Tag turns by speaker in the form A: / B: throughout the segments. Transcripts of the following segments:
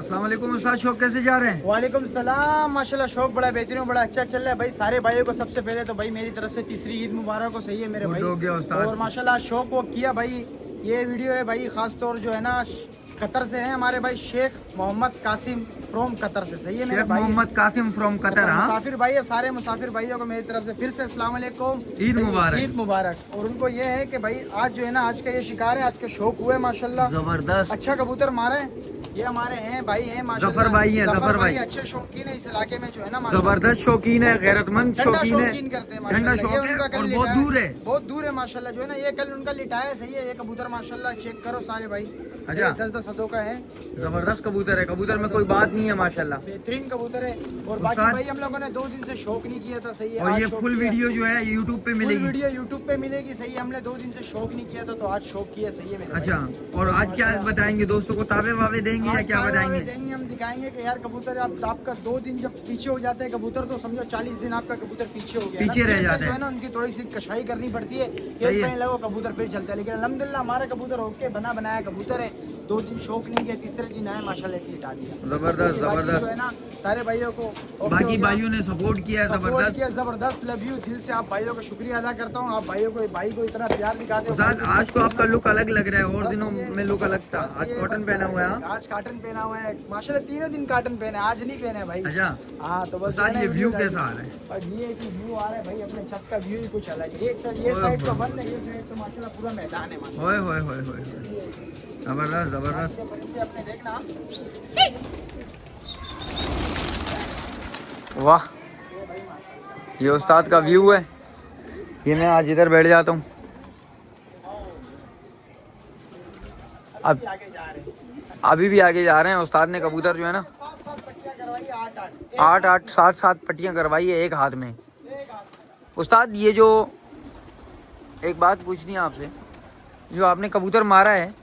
A: अस्सलाम वालेकुम उस्ताद, शौक कैसे जा रहे हैं?
B: वालेकुम सलाम। माशाल्लाह शौक बड़ा बेहतरीन, बड़ा अच्छा चल रहा है भाई। सारे भाइयों को सबसे पहले तो भाई मेरी तरफ से तीसरी ईद मुबारक हो। सही है मेरे भाई।
A: हो गया उस्ताद।
B: और माशाल्लाह शौक वो किया भाई। ये वीडियो है भाई खास तौर जो है ना कतर से है हमारे भाई शेख मोहम्मद कासिम फ्रॉम कतर से। सही है मेरे
A: शेख
B: भाई।
A: Mohammad Qasim from Qatar. हाँ,
B: मुसाफिर भाई है, सारे मुसाफिर भाइयों को मेरी तरफ से फिर से अस्सलाम वालेकुम,
A: ईद मुबारक।
B: ईद मुबारक। और उनको ये है कि भाई आज जो है ना आज का ये शिकार है, आज का शौक हुआ है माशाल्लाह।
A: जबरदस्त।
B: अच्छा कबूतर मारे ये हमारे हैं भाई हैं माशाल्लाह।
A: जफर भाई हैं, जफर भाई
B: अच्छे शौकीन है इस इलाके में जो है ना
A: जबरदस्त शौकीन है, गैरतमंद
B: ठंडा
A: शौकीन है,
B: शौकीन करते हैं
A: ठंडा
B: माशाल्लाह।
A: शौक
B: ये
A: है
B: उनका कल
A: और बहुत
B: लिटाया-
A: दूर है।
B: बहुत दूर है माशाल्लाह जो है ना। ये कल उनका लिटाया सही है। ये कबूतर माशाल्लाह चेक करो सारे भाई।
A: अच्छा।
B: 10-10 हदों का है,
A: जबरदस्त कबूतर है, कबूतर में कोई बात नहीं है माशाल्लाह।
B: बेहतरीन कबूतर है। और बाकी
A: उस्ताद-
B: भाई हम लोगों ने 2 दिन से शौक नहीं किया था। सही है।
A: और
B: आज
A: ये
B: शौक
A: फुल
B: किया।
A: वीडियो जो है यूट्यूब पे
B: फुल
A: मिलेगी।
B: वीडियो यूट्यूब पे मिलेगी। सही है। हमने 2 दिन से शौक नहीं किया था तो आज शौक किया। सही है मेरे
A: अच्छा,
B: भाई।
A: और आज क्या बताएंगे दोस्तों को? तावे वावे देंगे या
B: आज
A: क्या
B: तावे वावे
A: बताएंगे?
B: देंगे, हम दिखाएंगे कि यार कबूतर आपका 2 दिन जब पीछे हो जाते हैं कबूतर तो समझो 40 दिन आपका कबूतर पीछे हो गया।
A: पीछे रह जाते
B: जो
A: हैं।
B: है ना उनकी थोड़ी सी कशाई करनी पड़ती है।
A: सही है।
B: कहीं लगो कबूतर फिर चलता है। लेकिन अल्हम्दुलिल्लाह हमारा कबूतर होके बना बनाया कबूतर है। 2 दिन शौक नहीं किया, तीसरे दिन आए माशाल्लाह लिटा दिया।
A: जबरदस्त
B: बाकी जो है
A: जबरदस्त।
B: ना सारे भाइयों को
A: बाकी भाइयों ने सपोर्ट किया है, जबरदस्त।
B: जबरदस्त लव यू। दिल से आप भाइयों का शुक्रिया अदा करता हूँ। आप भाइयों को भाई को इतना प्यार दिखाते हो।
A: उस्ताद आज तो आपका लुक अलग लग रहा है, और दिनों में लुक अलग था। आज कॉटन पहना हुआ है। हाँ?
B: आज कॉटन पहना हुआ है माशाल्लाह। 3 दिन कॉटन पहने, आज नहीं पहने भाई।
A: अच्छा,
B: हाँ तो बस
A: उस्ताद ये व्यू कैसा आ रहा है?
B: और ये एक व्यू आ रहा है भाई। अपने छत का व्यू ही कुछ अलग है। ये साइड तो बंद है, ये साइड तो माशाल्लाह पूरा मैदान है माशाल्लाह।
A: होए होए होए होए, जबरदस्त जबरदस्त।
B: ये परिंदे अपने देखना।
A: वाह, ये उस्ताद का व्यू है। ये मैं आज इधर बैठ जाता हूँ। अब
B: आगे जा रहे हैं।
A: अभी भी आगे जा रहे हैं। उस्ताद ने कबूतर जो है ना
B: 7 पट्टियां करवाई,
A: 8 7 पट्टियां करवाई है एक हाथ में। उस्ताद ये जो एक बात पूछनी है आपसे, जो आपने कबूतर मारा है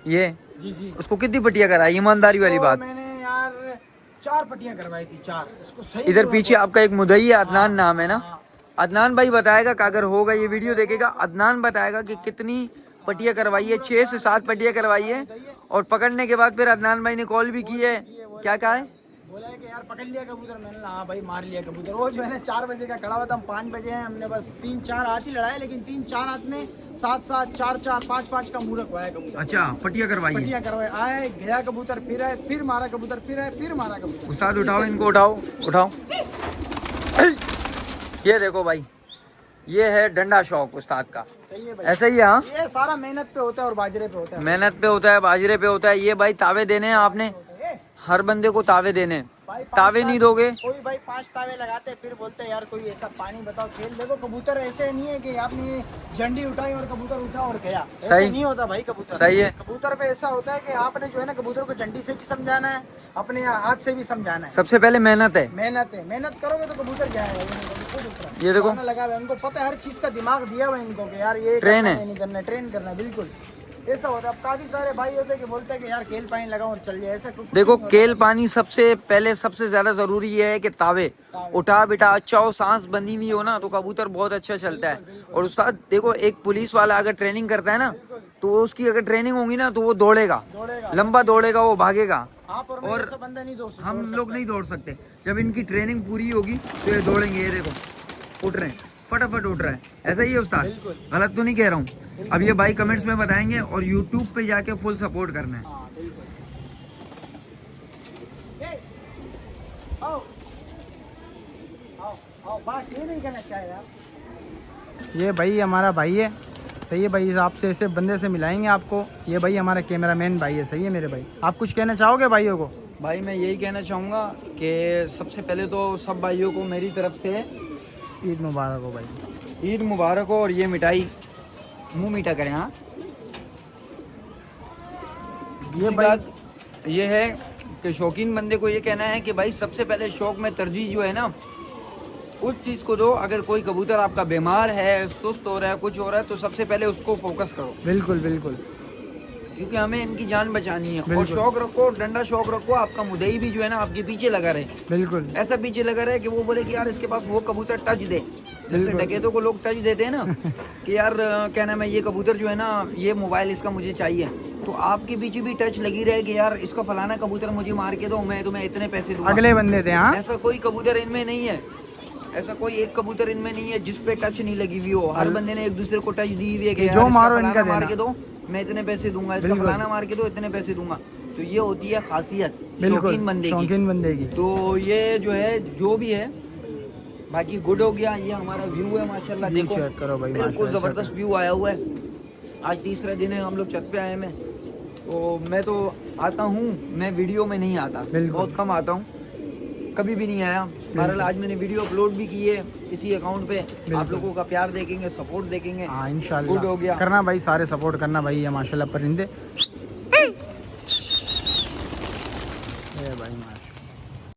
A: ये
B: जी जी।
A: उसको कितनी पट्टियां कराई? ईमानदारी वाली
B: तो
A: बात।
B: मैंने यार 4 पट्टियां करवाई थी, 4। इसको सही
A: इधर
B: करवा-
A: पीछे आपका एक मुदई है, अदनान नाम है ना?
B: हाँ।
A: अदनान भाई बताएगा कि अगर होगा ये वीडियो देखेगा, अदनान बताएगा कि कितनी पट्टियां करवाई है। 6 से 7 पट्टियां करवाई है। और पकड़ने के बाद फिर अदनान भाई ने कॉल भी की है। क्या कहा है?
B: बोला है कि यार पकड़ लिया कबूतर। मैंने कहा हाँ भाई मार लिया कबूतर। वो जो है ना 4 बजे का खड़ा हुआ था, हम 5 बजे हैं। हमने बस 3-4 हाथ ही लड़ाए, लेकिन 3-4 हाथ में 7-7 4-4 5-5 का मूर्ख हुआ है कबूतर।
A: अच्छा, पट्टियां करवाई है।
B: पट्टियां करवाए, आए गया कबूतर, फिर आए, फिर मारा कबूतर, फिर आए, फिर मारा कबूतर।
A: उस्ताद उठाओ इनको, उठाओ उठाओ। ये देखो भाई, ये है डंडा शौक उस्ताद का।
B: सही है भाई।
A: ऐसा ही है। हाँ,
B: ये सारा मेहनत पे होता है और बाजरे पे होता है।
A: मेहनत पे होता है, बाजरे पे होता है। ये भाई तावे देने हैं आपने, हर बंदे को तावे देने हैं।
B: भाई 5
A: तावे नहीं दोगे?
B: कोई भाई 5 तावे लगाते फिर बोलते हैं यार कोई ऐसा पानी बताओ खेल। देखो कबूतर ऐसे नहीं है कि आपने ये झंडी उठाई और कबूतर उठा और गया। ऐसे
A: सही।
B: नहीं होता भाई कबूतर।
A: सही है।
B: कबूतर पे ऐसा होता है कि आपने जो है ना कबूतर को झंडी से भी समझाना है, अपने हाथ से भी समझाना है।
A: सबसे पहले मेहनत है।
B: मेहनत है, मेहनत करोगे तो कबूतर जाएगा। खुद उठ रहा है।
A: ये देखो।
B: खाना लगा हुआ है, इनको पता है, हर चीज का दिमाग दिया हुआ है इनको कि यार ये
A: ट्रेन
B: करना
A: है।
B: ये नहीं करना, ट्रेन करना। बिल्कुल ऐसा होता है। अब काफी सारे भाई होते हैं कि बोलते हैं कि यार केल पानी लगाओ और चल जाए। ऐसा कुछ
A: देखो,
B: नहीं होता।
A: केल पानी सबसे पहले सबसे ज्यादा जरूरी ये है कि तावे उठा बिठा अच्छा हो, सांस बंधी हुई हो ना, तो कबूतर बहुत अच्छा चलता है। और उस्ताद देखो, एक पुलिस वाला अगर ट्रेनिंग करता है ना, तो उसकी अगर ट्रेनिंग होगी ना तो वो दौड़ेगा, लंबा दौड़ेगा, वो भागेगा।
B: आप और मैं
A: और
B: ऐसा बंदा नहीं दोस्त
A: हम लोग नहीं दौड़ सकते। जब इनकी ट्रेनिंग पूरी होगी तो ये दौड़ेंगे। ये देखो उठ रहे हैं, फटाफट उठ रहा है। ऐसा ही है उस्ताद,
B: बिल्कुल।
A: गलत तो नहीं कह रहा हूँ। अब ये भाई कमेंट्स में बताएंगे और यूट्यूब पे जाके फुल सपोर्ट करना है।
B: हाँ, बिल्कुल। आओ, आओ, आओ, बात ये नहीं कहना चाहे यार। ये भाई हमारा भाई है। सही है भाई, आपसे ऐसे बंदे से मिलाएंगे आपको। ये भाई हमारा कैमरामैन भाई है। सही है मेरे भाई। आप कुछ कहना चाहोगे भाइयों को?
A: भाई मैं यही कहना चाहूँगा कि सबसे पहले तो सब भाइयों को मेरी तरफ से
B: ईद मुबारक हो भाई।
A: ईद मुबारक हो। और ये मिठाई मुंह मीठा करें। हाँ,
B: ये
A: दूसरी
B: भाई
A: बात ये है कि शौकीन बंदे को ये कहना है कि भाई सबसे पहले शौक में तरजीह जो है ना, उस चीज़ को दो। अगर कोई कबूतर आपका बीमार है, सुस्त हो रहा है, कुछ हो रहा है, तो सबसे पहले उसको फोकस करो,
B: बिल्कुल बिल्कुल।
A: क्योंकि हमें इनकी जान बचानी है। और
B: बिल्कुल।
A: शौक रखो, डंडा शौक रखो। आपका मुदई भी जो है ना आपके पीछे लगा रहे,
B: बिल्कुल
A: ऐसा पीछे लगा रहे कि वो बोले कि यार इसके पास वो कबूतर टच दे। जैसे डकैतों को लोग टच देते हैं ना कि यार क्या नाम है ये कबूतर जो है ना ये मोबाइल इसका मुझे चाहिए, तो आपके पीछे भी टच लगी रहे कि यार इसका फलाना कबूतर मुझे मार के दो, मैं तुम्हें इतने पैसे दूंगा।
B: अगले बंदे थे। हाँ
A: ऐसा कोई कबूतर इनमें नहीं है, ऐसा कोई एक कबूतर इनमें नहीं है जिस पे टच नहीं लगी हुई हो। हर बंदे ने एक दूसरे को टच दी हुई है कि
B: जो
A: यार इसका
B: मारो
A: फलाना
B: इनका
A: मार
B: देना।
A: के दो मैं इतने पैसे दूंगा, इसका
B: बिल्कुल।
A: फलाना मार के दो इतने पैसे दूंगा। तो ये होती है खासियत
B: बिल्कुल
A: शौकीन बंदे की।
B: शौकीन बंदे की।
A: तो ये जो है जो भी है बाकी गुड हो गया। ये हमारा व्यू है माशाल्लाह,
B: व्यू
A: देखो
B: चेक करो भाई,
A: बिल्कुल
B: माशाल्लाह,
A: जबरदस्त व्यू आया हुआ है। आज तीसरा दिन है हम लोग छत पे आए हैं। तो मैं तो आता हूँ, मैं वीडियो में नहीं आता,
B: बिल्कुल।
A: बहुत कम आता हूँ, कभी भी नहीं आया। बहरहाल आज मैंने वीडियो अपलोड भी की है इसी अकाउंट पे, आप लोगों का प्यार देखेंगे, सपोर्ट देखेंगे।
B: हाँ
A: गुड हो
B: इंशाल्लाह
A: गया।
B: करना भाई, सारे सपोर्ट करना भाई। ये माशाल्लाह परिंदे